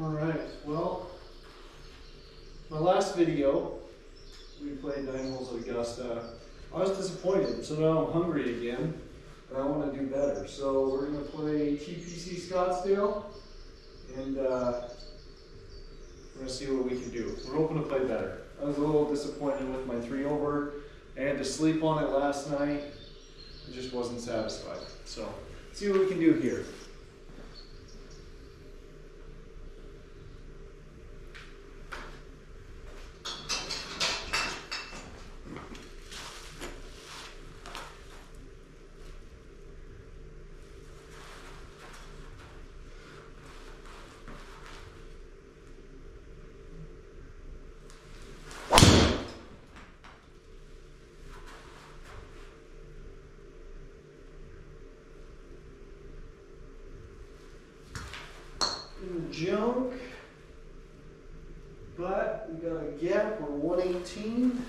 Alright, well, my last video, we played 9 holes at Augusta. I was disappointed, so now I'm hungry again, and I want to do better. So we're going to play TPC Scottsdale, and we're going to see what we can do. We're hoping to play better. I was a little disappointed with my 3 over. I had to sleep on it last night. I just wasn't satisfied. So, let's see what we can do here. Junk, but we got a gap. We're 118.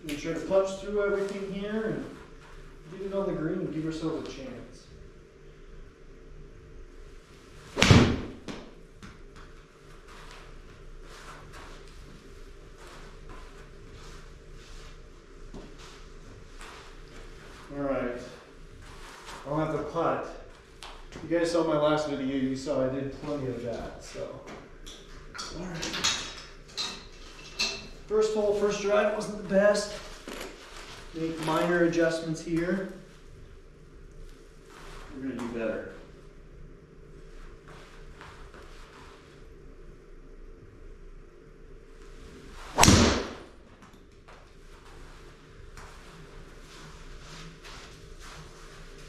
We try to punch through everything here and get it on the green and give ourselves a chance. All right, I'll have to putt. You guys saw my last video, you saw I did plenty of that, so. All right. First hole, first drive wasn't the best. Make minor adjustments here. We're gonna do better.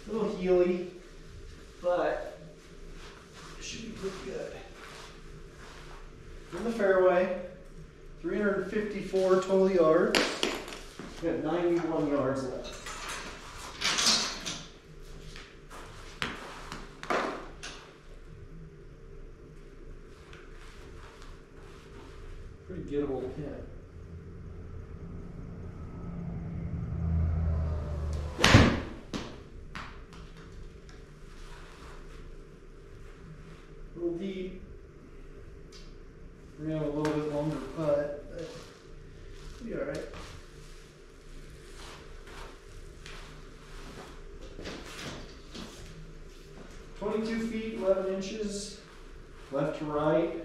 A little heely, but it should be pretty good. In the fairway, 354 total yards. We got 91 yards left. Pretty gettable pin. Little deep. We're gonna have a little bit longer putt, but it'll be all right. "22 feet, 11 inches, left to right,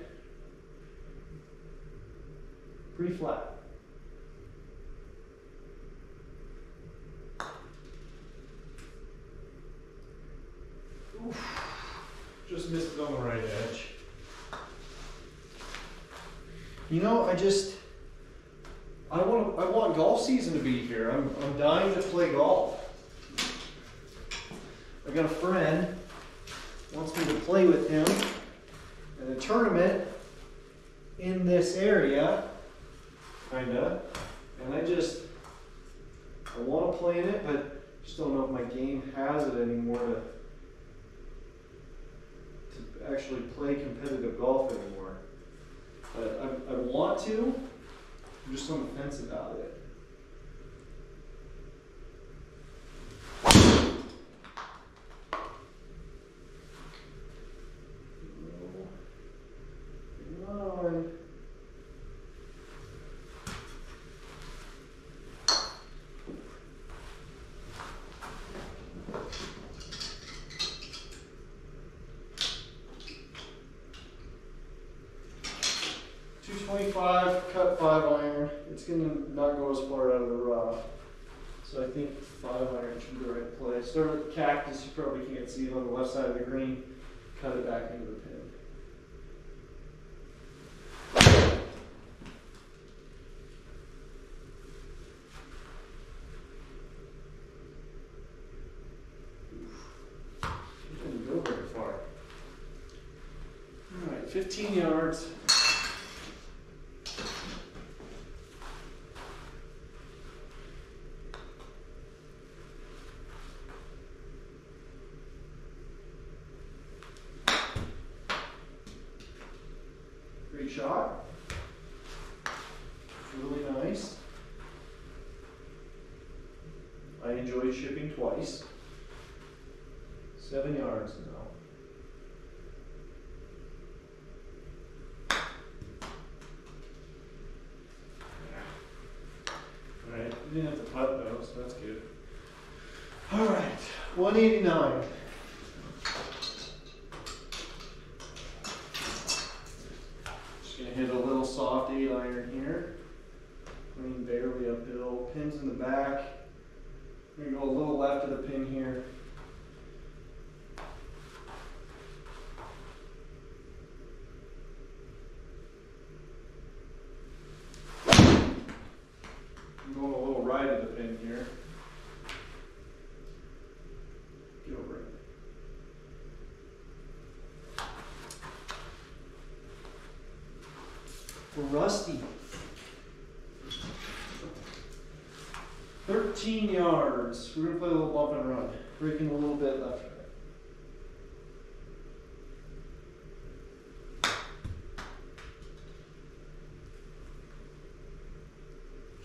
pretty flat." Oof. Just missed it on the right edge. You know, I want golf season to be here. I'm dying to play golf. I got a friend wants me to play with him in a tournament in this area, kinda. And I want to play in it, but just don't know if my game has it anymore to actually play competitive golf anymore. But I want to. I'm just on the fence about it. Come on. .25, cut 5 iron. It's gonna not go as far out of the rough. So I think 5 iron should be the right play. Start with the cactus, you probably can't see it on the left side of the green. Cut it back into the pin. It didn't go very far. Alright, 15 yards. Great shot. Really nice. I enjoy shipping twice. 7 yards now. 189. Just gonna hit a little soft 8-iron here. I mean, barely uphill. Pins in the back. I'm gonna go a little left of the pin here. I'm going a little right of the pin here. Get over it. We're rusty. 13 yards. We're gonna play a little bump and run. Breaking a little bit left.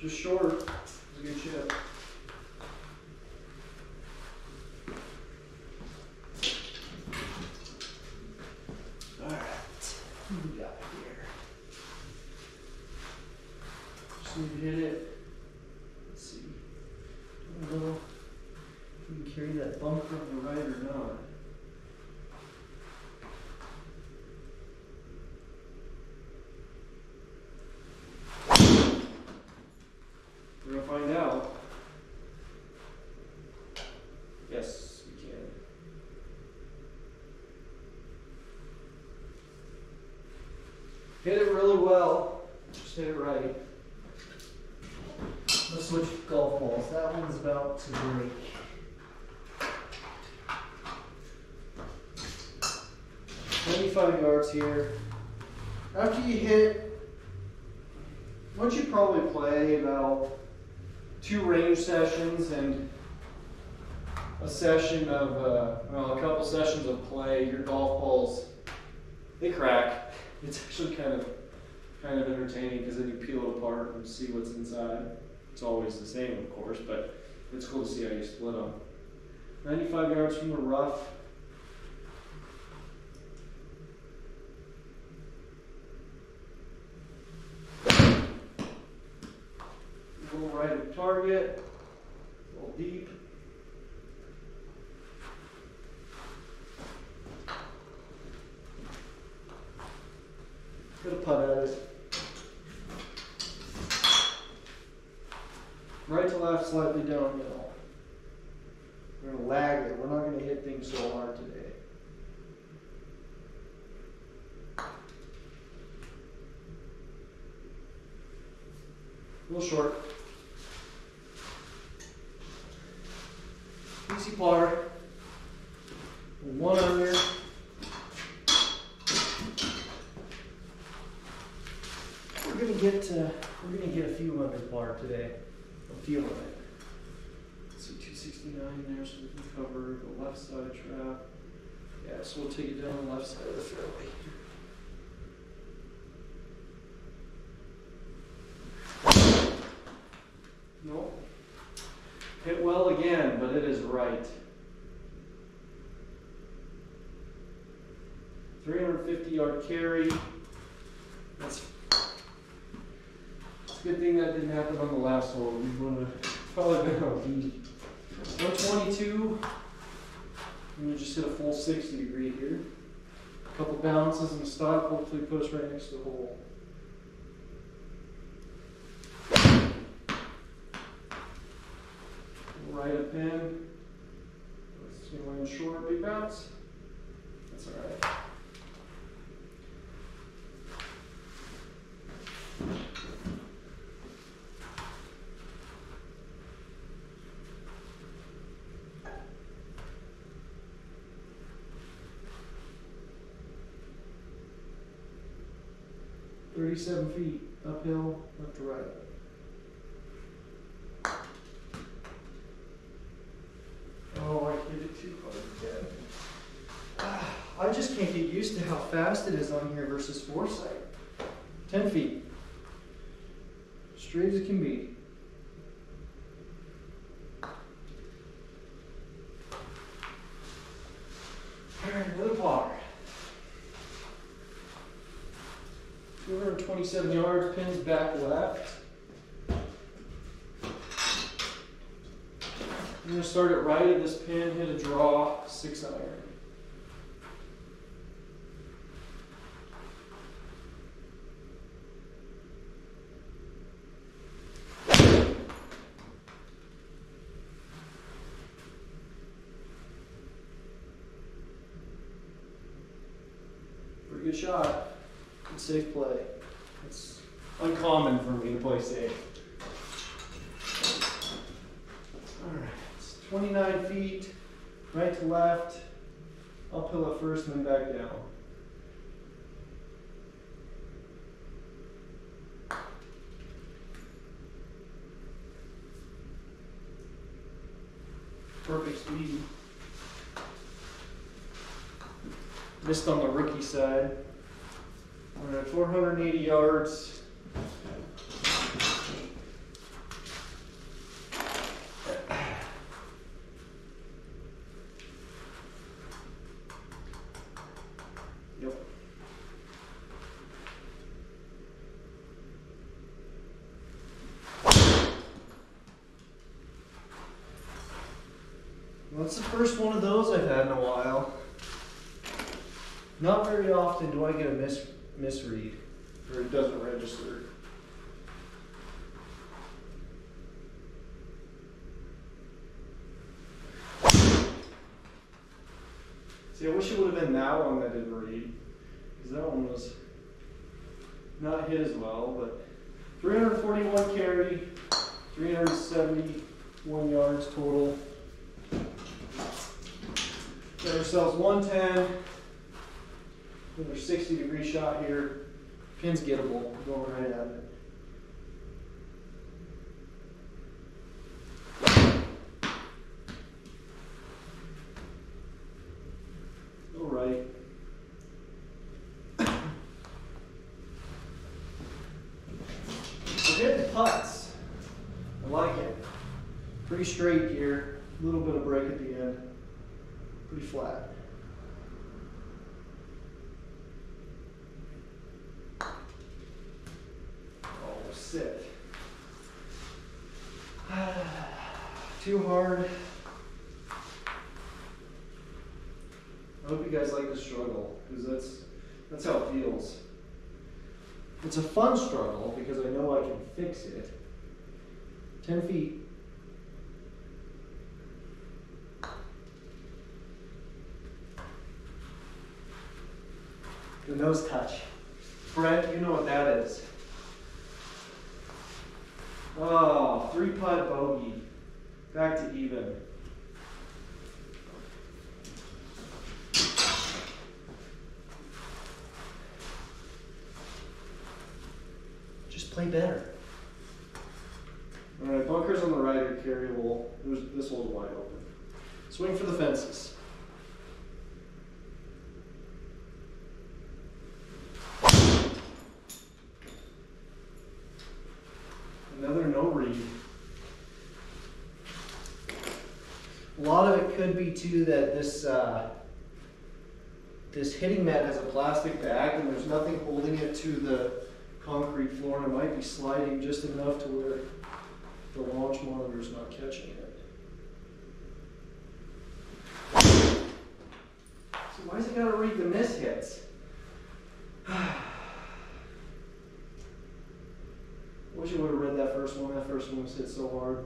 Just short. It's a good chip. Alright. What do we got here? Just need to hit it. Let's see. I don't know if we can carry that bump from the right or not. We're gonna find out. Yes, we can. Hit it really well. Just hit it right. Let's switch golf balls. That one's about to break. $25 yards here. After you hit, once you probably play about 2 range sessions and a session of, a couple sessions of play, your golf balls, they crack. It's actually kind of entertaining because then you peel it apart and see what's inside. It's always the same, of course, but it's cool to see how you split them. 95 yards from the rough. Go right at target, a little deep. Get a putt at it. Right to left, slightly downhill. We're going to lag it. We're not going to hit things so hard today. A little short. Easy par. 1 under. We're gonna get a few under par today. A few of it. Let's see, 269 there, so we can cover the left side trap. Yeah, so we'll take it down the left side of the fairway. Nope. Hit well again, but it is right. 350-yard carry. That's a good thing that didn't happen on the last hole. We would have probably been on beat. 122. I'm going to just hit a full 60 degree here. A couple bounces and stop. Hopefully put us right next to the hole. Right up in. It's going to land short, big bounce. That's all right. $37 feet uphill, left to right. Oh, I hit it too hard again. I just can't get used to how fast it is on here versus foresight. 10 feet. Straight as it can be. Alright, another par. 227 yards, pins back left. I'm going to start it right at this pin, hit a draw, 6 iron. Pretty good shot. Good safe play. It's uncommon for me to play safe. Alright, it's 29 feet, right to left, uphill at first and then back down. Perfect speed. Missed on the rookie side. Alright, 480 yards. Yep. Well, that's the first one of those I've had in a while. Not very often do I get a misread, or it doesn't register. See, I wish it would have been that one that didn't read, because that one was not hit as well, but 341 carry, 371 yards total. Got ourselves 110. Another 60-degree shot here. Pin's gettable. Going right at it. All right. We're hitting putts. I like it. Pretty straight here. A little bit of break at the end. Pretty flat. Sit. Too hard. I hope you guys like the struggle, because that's how it feels. It's a fun struggle because I know I can fix it. 10 feet. The nose touch. Brent, you know what that is. Oh, 3-putt bogey. Back to even. Just play better. Alright, bunkers on the right are carryable. This one's wide open. Swing for the fences. Another no read. A lot of it could be too that this hitting mat has a plastic bag and there's nothing holding it to the concrete floor, and it might be sliding just enough to where the launch monitor is not catching it. So why's it gotta read the miss hits? Wish I would have read that first one. That first one was hit so hard.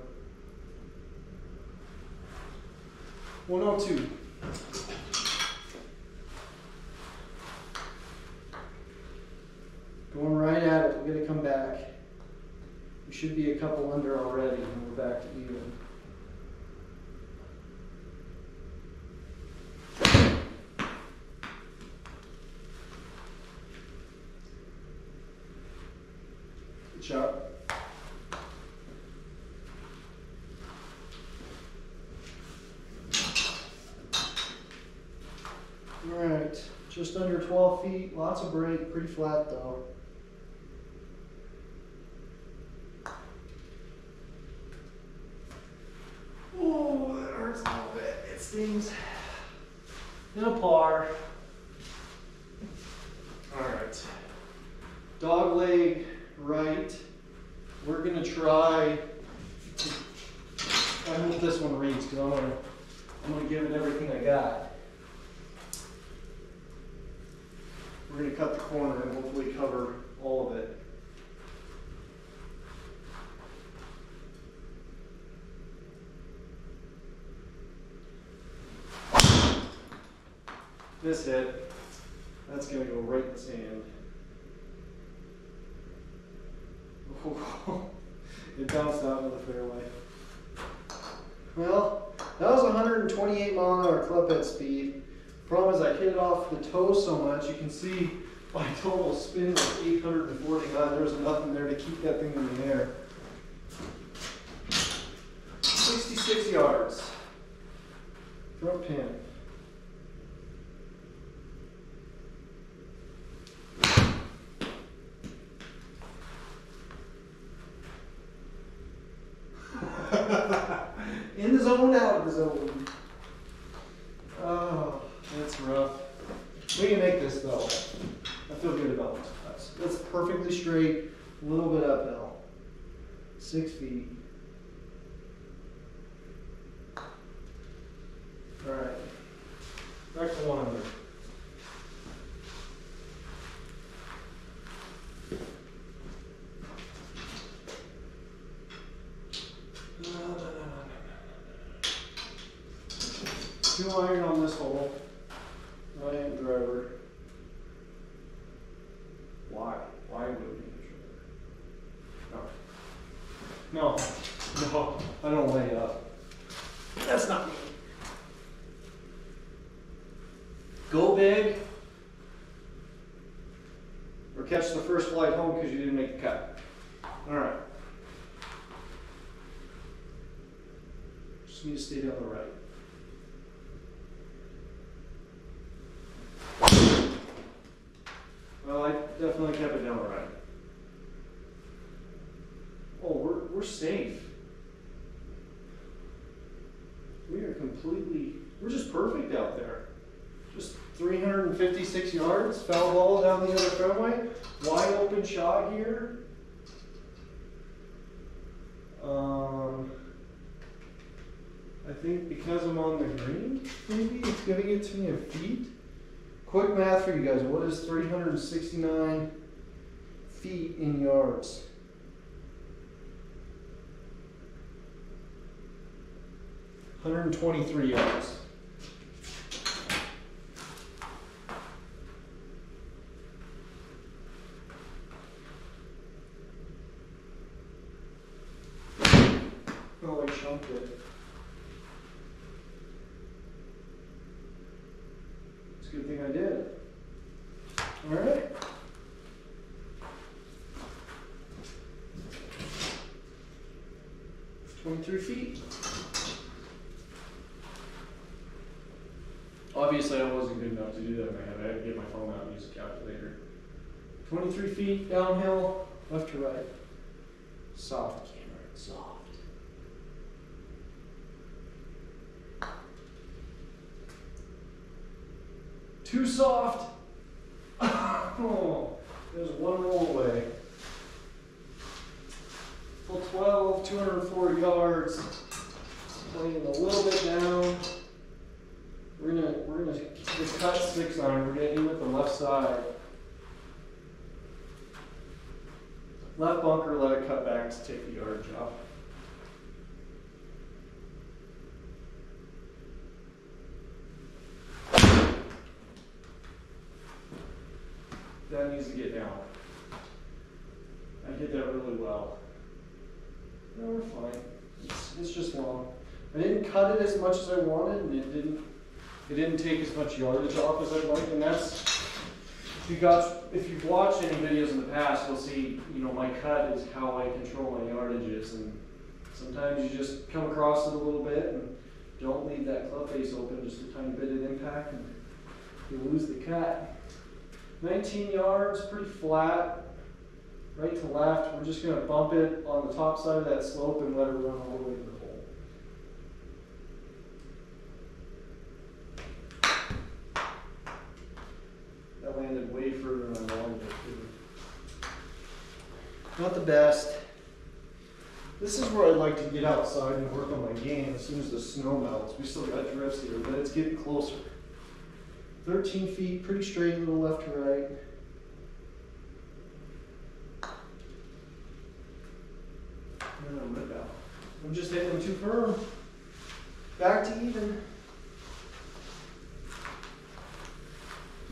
102. Going right at it. We're going to come back. We should be a couple under already, and we're back to even. Good shot. All right, just under 12 feet, lots of break, pretty flat though. Oh, that hurts a little bit. It stings. And a par. All right, dog leg right. We're gonna try I hope this one reads because I'm gonna give it everything I got. We're gonna cut the corner and hopefully cover all of it. This hit, that's gonna go right in the sand. It bounced out into the fairway. Well, that was 128 mile/hour club head speed. Problem is I hit it off the toe so much, you can see my total spin was 849. There was nothing there to keep that thing in the air. 66 yards. Front pin. In the zone, out of the zone. Oh, that's rough. We can make this though. I feel good about this class. That's perfectly straight, a little bit uphill. 6 feet. All right, back to 1 under. Two iron on this hole, right-hand driver. Why? Why would we need a driver? No, I don't lay up. That's not me. Go big, or catch the first flight home because you didn't make the cut. All right. Just need to stay down the right. Well, I definitely kept it down the right. Oh, we're safe. We are we're just perfect out there. Just 356 yards, foul ball down the other fairway, wide open shot here. I think because I'm on the green, maybe it's gonna get to me in feet. Quick math for you guys. What is 369 feet in yards? $123 yards. Oh, I chunked it. It's a good thing I did. All right. $23 feet. Obviously, I wasn't good enough to do that, man. I had to get my phone out and use a calculator. 23 feet downhill, left to right. Soft, Cameron, soft. Too soft. Oh, there's one roll away. Full 12, 204 yards. Playing a little bit down. We're gonna cut 6 iron. We're gonna aim with the left side. Left bunker, let it cut back to take the yardage off. That needs to get down. I hit that really well. No, we're fine. It's just long. I didn't cut it as much as I wanted, and it didn't take as much yardage off as I'd like. And that's if you've watched any videos in the past, you'll see, you know, my cut is how I control my yardages, and sometimes you just come across it a little bit and don't leave that club face open just a tiny bit of impact, and you lose the cut. 19 yards, pretty flat, right to left. We're just going to bump it on the top side of that slope and let it run all the way to the hole. That landed way further than I wanted it to. Not the best. This is where I'd like to get outside and work on my game as soon as the snow melts. We still got drifts here, but it's getting closer. 13 feet, pretty straight, a little left to right. And I'm good now. I'm just hitting them too firm. Back to even.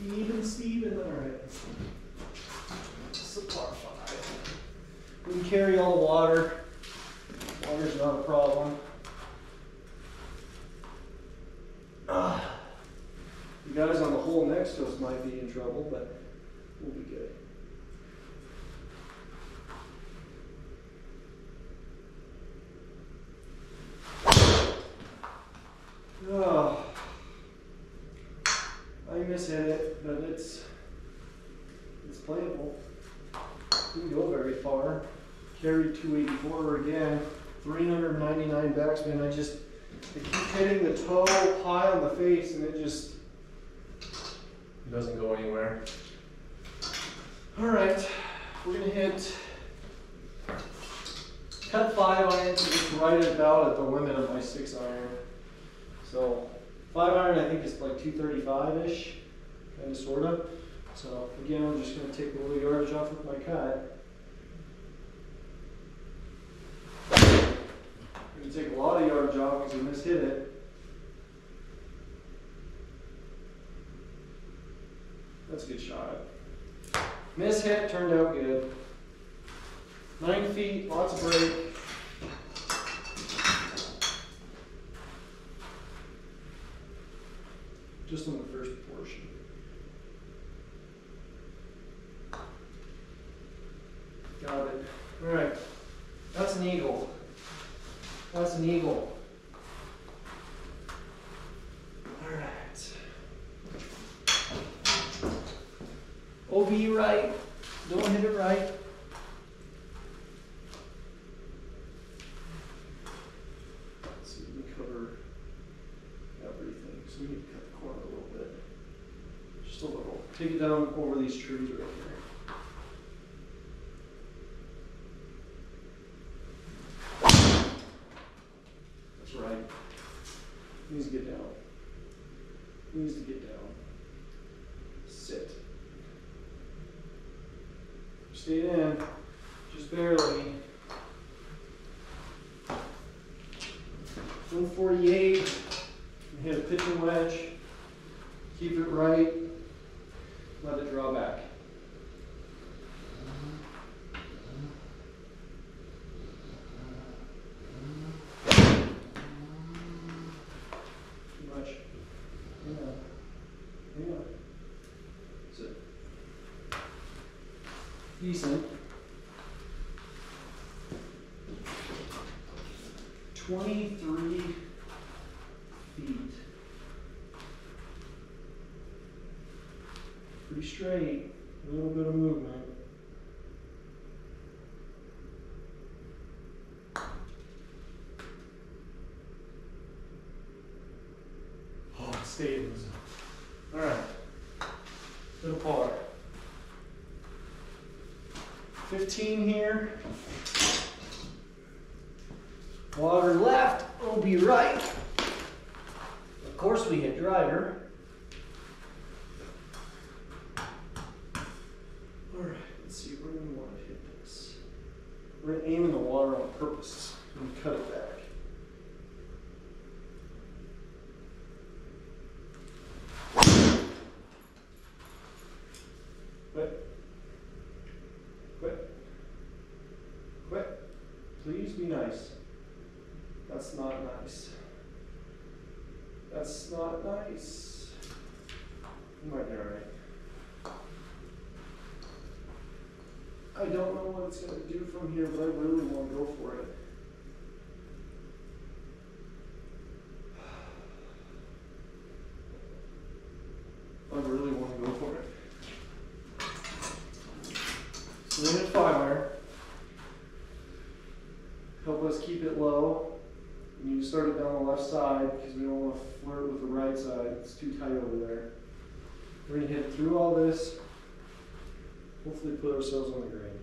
Even Steven, alright. This is a par 5. We can carry all the water. Water's not a problem. The guys on the hole next to us might be in trouble, but we'll be good. Oh, I mishit it, but it's playable. Didn't go very far. Carried 284 again. 399 backspin. I keep hitting the toe high on the face, and it just doesn't go anywhere. All right, we're gonna hit cut 5 iron, just right about at the limit of my 6 iron. So 5 iron, I think it's like 235-ish, kind of, sort of. So again, I'm just gonna take a little yardage off with my cut. I'm gonna take a lot of yardage off because I mishit it. That's a good shot. Mishit, turned out good. 9 feet, lots of break. Just on the first portion. Got it. All right, that's an eagle. That's an eagle. All right. OB right. Don't hit it right. Let's see, we cover everything. So we need to cut the corner a little bit. Just a little. Take it down over these trees right here. Right. Needs to get down. Needs to get down. Sit. Stay in. Just barely. 148. Hit a pitching wedge. Keep it right. Let it draw back. Decent. 23 feet. Pretty straight. A little bit of movement. Oh, it stayed. All right. Little par. 15 here. Water left, OB right. Of course we hit driver. Alright, let's see, where do we want to hit this? We're going to aim in the water on purpose and cut it back. Quit. Please be nice. That's not nice. That's not nice. You might be alright. I don't know what it's going to do from here, but I really want to go for it. I really want to go for it. So we hit 5 iron. Help us keep it low. You need to start it down the left side because we don't want to flirt with the right side. It's too tight over there. We're going to hit through all this. Hopefully put ourselves on the green.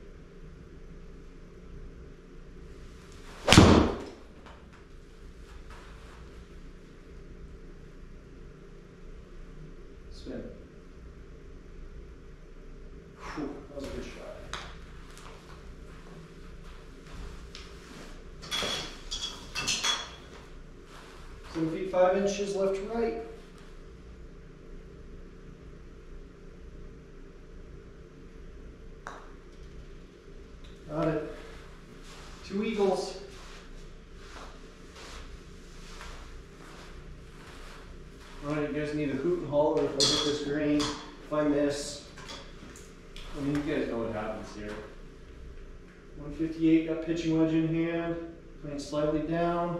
Spin. Whew, that was a good shot. 7 feet 5 inches left to right. Got it. 2 eagles. Alright, you guys need a hoot and holler if I hit this green. If I miss, I mean, you guys know what happens here. 158, got pitching wedge in hand, playing slightly down.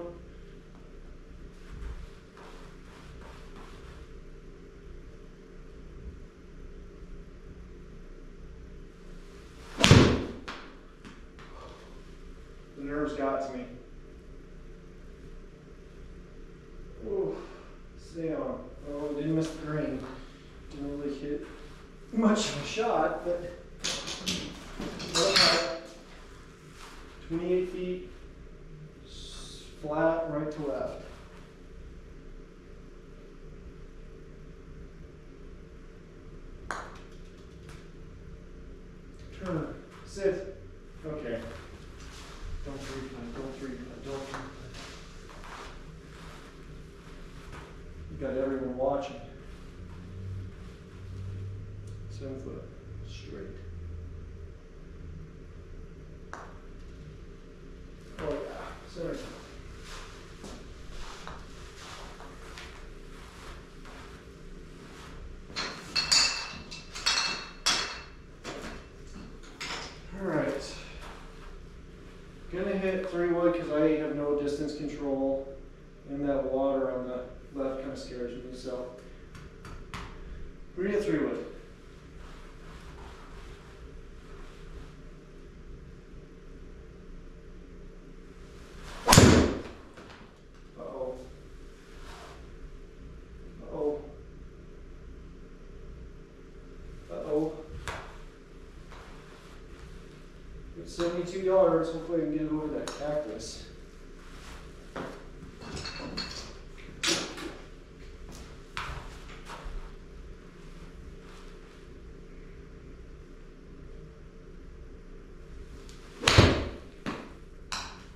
The nerves got to me. Oh, stay on. Oh, didn't miss the green. Didn't really hit much of a shot, but not bad. 28 feet, flat, right to left. Turn, sit. Okay. Don't three-putt, don't three-putt, don't three-putt. You got everyone watching. 7 foot, straight. Oh yeah, center. All right. Gonna hit 3-wood because I have no distance control, and that water on the left kind of scares me. So we're gonna hit 3-wood. Uh-oh. It's 72 yards. Hopefully I can get it over that cactus.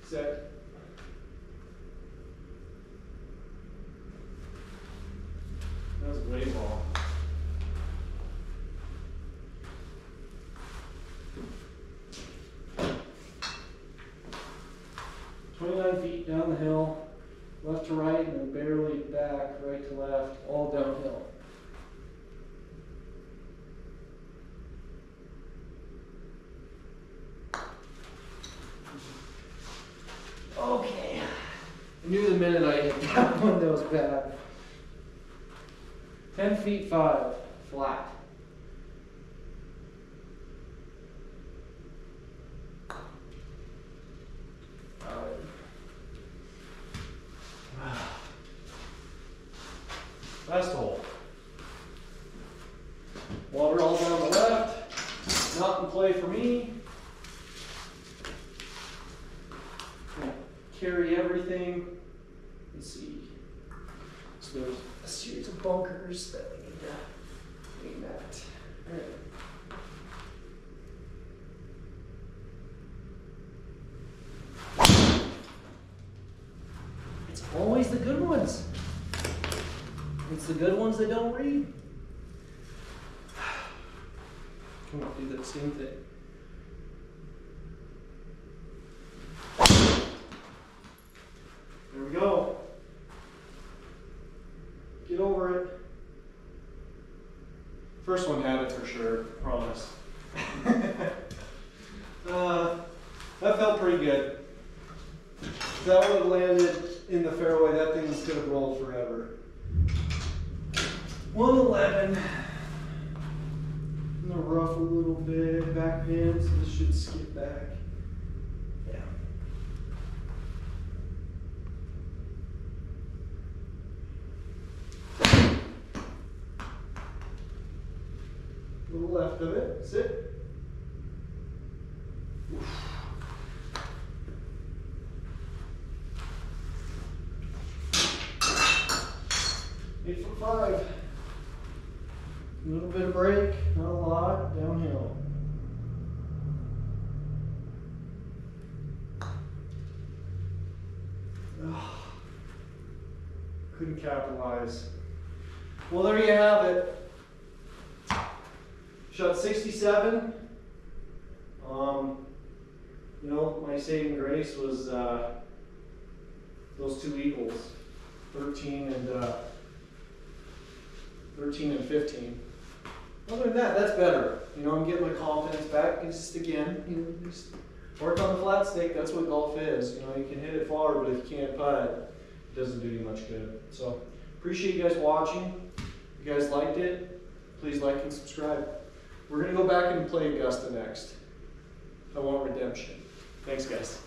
Set. That was way ball. Feet down the hill, left to right, and then barely back, right to left, all downhill. Okay. I knew the minute I hit that one that was bad. 10 feet 5, flat. Last hole. Water all down the left. Not in play for me. Gonna carry everything. Let's see. So there's a series of bunkers that we need to aim at. All right. It's always the good ones. It's the good ones that don't read. Come on, do that same thing. There we go. Get over it. First one had it for sure, promise. That felt pretty good. If that would have landed in the fairway, that thing could have rolled forever. 111. In the rough a little bit, back pin, so this should skip back. Yeah. A little left of it, sit. Oof. Eight foot 5. A little bit of break, not a lot, downhill. Couldn't capitalize. Well, there you have it. Shot 67. You know, my saving grace was those two eagles, 13 and 15. Other than that, that's better. You know, I'm getting my confidence back. And just again, you know, just work on the flat stick. That's what golf is. You know, you can hit it far, but if you can't putt, it doesn't do you much good. So, appreciate you guys watching. If you guys liked it, please like and subscribe. We're gonna go back and play Augusta next. I want redemption. Thanks, guys.